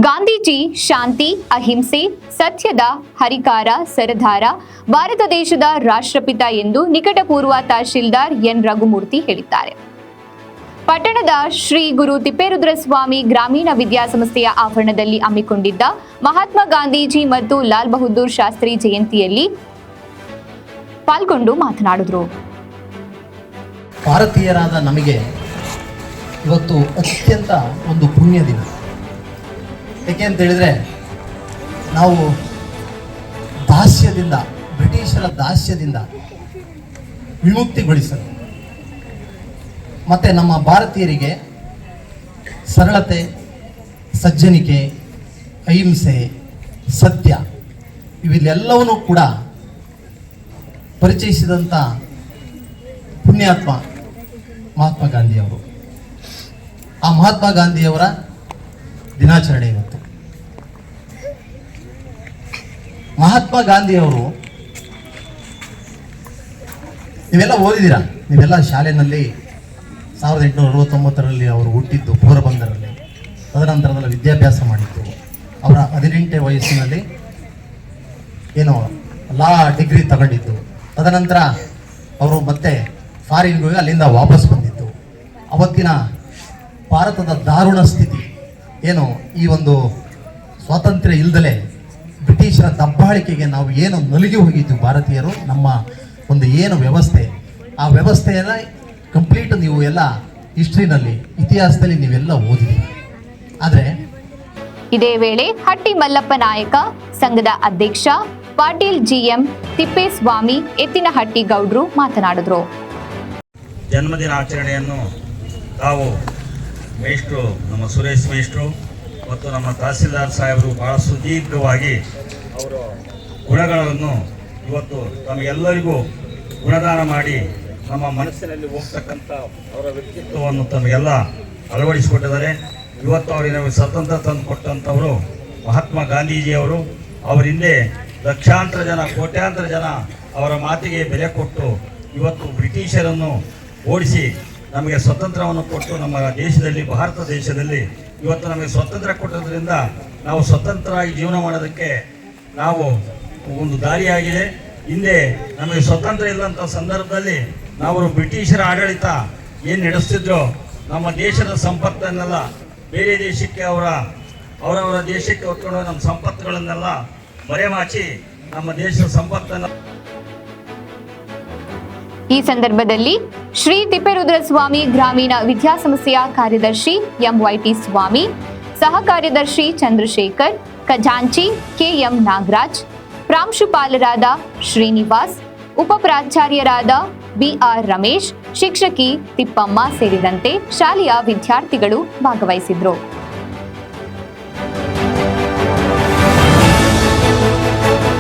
ಗಾಂಧೀಜಿ ಶಾಂತಿ, ಅಹಿಂಸೆ, ಸತ್ಯದ ಹರಿಕಾರ, ಸರದಾರ, ಭಾರತ ದೇಶದ ರಾಷ್ಟ್ರಪಿತ ಎಂದು ನಿಕಟಪೂರ್ವ ತಹಶೀಲ್ದಾರ್ ಎನ್ ರಘುಮೂರ್ತಿ ಹೇಳಿದ್ದಾರೆ. ಪಟ್ಟಣದ ಶ್ರೀ ಗುರು ತಿಪ್ಪೇರುದ್ರಸ್ವಾಮಿ ಗ್ರಾಮೀಣ ವಿದ್ಯಾಸಂಸ್ಥೆಯ ಆವರಣದಲ್ಲಿ ಹಮ್ಮಿಕೊಂಡಿದ್ದ ಮಹಾತ್ಮ ಗಾಂಧೀಜಿ ಮತ್ತು ಲಾಲ್ ಬಹದ್ದೂರ್ ಶಾಸ್ತ್ರಿ ಜಯಂತಿಯಲ್ಲಿ ಪಾಲ್ಗೊಂಡು ಮಾತನಾಡಿದರು. ಭಾರತೀಯರಾದ ನಮಗೆ ಇವತ್ತು ಅತ್ಯಂತ ಒಂದು ಪುಣ್ಯ ದಿನ. ಏಕೆ ಅಂತ ಹೇಳಿದರೆ, ನಾವು ದಾಸ್ಯದಿಂದ, ಬ್ರಿಟಿಷರ ದಾಸ್ಯದಿಂದ ವಿಮುಕ್ತಿಗೊಳಿಸಲು ಮತ್ತು ನಮ್ಮ ಭಾರತೀಯರಿಗೆ ಸರಳತೆ, ಸಜ್ಜನಿಕೆ, ಅಹಿಂಸೆ, ಸತ್ಯ ಇವೆಲ್ಲವನ್ನೂ ಕೂಡ ಪರಿಚಯಿಸಿದಂಥ ಪುಣ್ಯಾತ್ಮ ಮಹಾತ್ಮ ಗಾಂಧಿಯವರು. ಆ ಮಹಾತ್ಮ ಗಾಂಧಿಯವರ ದಿನಾಚರಣೆ ಇವತ್ತು. ಮಹಾತ್ಮ ಗಾಂಧಿಯವರು ನೀವೆಲ್ಲ ಓದಿದ್ದೀರಾ, ನೀವೆಲ್ಲ ಶಾಲೆಯಲ್ಲಿ 1869ರಲ್ಲಿ ಅವರು ಹುಟ್ಟಿದ್ದು ಪೋರಬಂದರಲ್ಲಿ. ತದನಂತರದಲ್ಲಿ ವಿದ್ಯಾಭ್ಯಾಸ ಮಾಡಿದ್ದು. ಅವರ 18ನೇ ವಯಸ್ಸಿನಲ್ಲಿ ಏನೋ ಲಾ ಡಿಗ್ರಿ ತಗೊಂಡಿದ್ದು. ತದನಂತರ ಅವರು ಮತ್ತೆ ಫಾರಿನ್ಗೆ ಹೋಗಿ ಅಲ್ಲಿಂದ ವಾಪಸ್ ಬಂದಿದ್ದು. ಅವತ್ತಿನ ಭಾರತದ ದಾರುಣ ಸ್ಥಿತಿ ಏನು, ಈ ಒಂದು ಸ್ವಾತಂತ್ರ್ಯ ಇಲ್ಲದಲೇ ಬ್ರಿಟಿಷರ ದಬ್ಬಾಳಿಕೆಗೆ ನಾವು ಏನು ನಲುಗಿ ಹೋಗಿದ್ದು ಭಾರತೀಯರು, ನಮ್ಮ ಒಂದು ಏನು ವ್ಯವಸ್ಥೆ, ಆ ವ್ಯವಸ್ಥೆಯನ್ನು ಕಂಪ್ಲೀಟ್ ನೀವು ಎಲ್ಲ ಹಿಸ್ಟ್ರಿನಲ್ಲಿ, ಇತಿಹಾಸದಲ್ಲಿ ನೀವೆಲ್ಲ ಓದಿದ್ದೀರಿ. ಆದರೆ ಇದೇ ವೇಳೆ ಹಟ್ಟಿ ಮಲ್ಲಪ್ಪ ನಾಯಕ ಸಂಘದ ಅಧ್ಯಕ್ಷ ಪಾಟೀಲ್ ಜಿಎಂ ತಿಪ್ಪೇಸ್ವಾಮಿ ಎತ್ತಿನಹಟ್ಟಿ ಗೌಡ್ರು ಮಾತನಾಡಿದರು. ಜನ್ಮದಿನಾಚರಣೆಯನ್ನು ತಾವು ಮೇಷ್ಟ್ರು, ನಮ್ಮ ಸುರೇಶ್ ಮೇಷ್ಟ್ರು ಮತ್ತು ನಮ್ಮ ತಹಸೀಲ್ದಾರ್ ಸಾಹೇಬರು ಬಹಳ ಸುದೀರ್ಘವಾಗಿ ಅವರ ಗುಣಗಳನ್ನು ಇವತ್ತು ತಮಗೆಲ್ಲರಿಗೂ ಗುಣದಾನ ಮಾಡಿ ನಮ್ಮ ಮನಸ್ಸಿನಲ್ಲಿ ಹೋಗ್ತಕ್ಕಂಥ ಅವರ ವ್ಯಕ್ತಿತ್ವವನ್ನು ತಮಗೆಲ್ಲ ಅಳವಡಿಸಿಕೊಟ್ಟಿದ್ದಾರೆ. ಇವತ್ತು ಅವರಿಗೆ ನಮಗೆ ಸ್ವತಂತ್ರ ತಂದು ಕೊಟ್ಟಂಥವರು ಮಹಾತ್ಮ ಗಾಂಧೀಜಿಯವರು. ಅವರ ಹಿಂದೆ ಲಕ್ಷಾಂತರ ಜನ, ಕೋಟ್ಯಾಂತರ ಜನ ಅವರ ಮಾತಿಗೆ ಬೆಲೆ ಕೊಟ್ಟು ಇವತ್ತು ಬ್ರಿಟಿಷರನ್ನು ಓಡಿಸಿ ನಮಗೆ ಸ್ವತಂತ್ರವನ್ನು ಕೊಟ್ಟು ನಮ್ಮ ದೇಶದಲ್ಲಿ, ಭಾರತ ದೇಶದಲ್ಲಿ ಇವತ್ತು ನಮಗೆ ಸ್ವಾತಂತ್ರ್ಯ ಕೊಟ್ಟದ್ರಿಂದ ನಾವು ಸ್ವತಂತ್ರವಾಗಿ ಜೀವನ ಮಾಡೋದಕ್ಕೆ ನಾವು ಒಂದು ದಾರಿಯಾಗಿದೆ. ಹಿಂದೆ ನಮಗೆ ಸ್ವತಂತ್ರ ಇಲ್ಲಂಥ ಸಂದರ್ಭದಲ್ಲಿ ನಾವು ಬ್ರಿಟಿಷರ ಆಡಳಿತ ಏನು ನಡೆಸ್ತಿದ್ರೋ, ನಮ್ಮ ದೇಶದ ಸಂಪತ್ತನ್ನೆಲ್ಲ ಬೇರೆ ದೇಶಕ್ಕೆ ಅವರವರ ದೇಶಕ್ಕೆ ಹೊತ್ಕೊಂಡು ನಮ್ಮ ಸಂಪತ್ತುಗಳನ್ನೆಲ್ಲ ಮರೆಮಾಚಿ ನಮ್ಮ ದೇಶದ ಸಂಪತ್ತನ್ನು. ಈ ಸಂದರ್ಭದಲ್ಲಿ ಶ್ರೀ ತಿಪ್ಪೇರುದ್ರಸ್ವಾಮಿ ಗ್ರಾಮೀಣ ವಿದ್ಯಾಸಂಸ್ಥೆಯ ಕಾರ್ಯದರ್ಶಿ ಎಂವೈಟಿ ಸ್ವಾಮಿ, ಸಹ ಕಾರ್ಯದರ್ಶಿ ಚಂದ್ರಶೇಖರ್, ಖಜಾಂಚಿ ಕೆಎಂ ನಾಗರಾಜ್, ಪ್ರಾಂಶುಪಾಲರಾದ ಶ್ರೀನಿವಾಸ್, ಉಪ ಪ್ರಾಚಾರ್ಯರಾದ ಬಿಆರ್ ರಮೇಶ್, ಶಿಕ್ಷಕಿ ತಿಪ್ಪಮ್ಮ ಸೇರಿದಂತೆ ಶಾಲೆಯ ವಿದ್ಯಾರ್ಥಿಗಳು ಭಾಗವಹಿಸಿದ್ರು.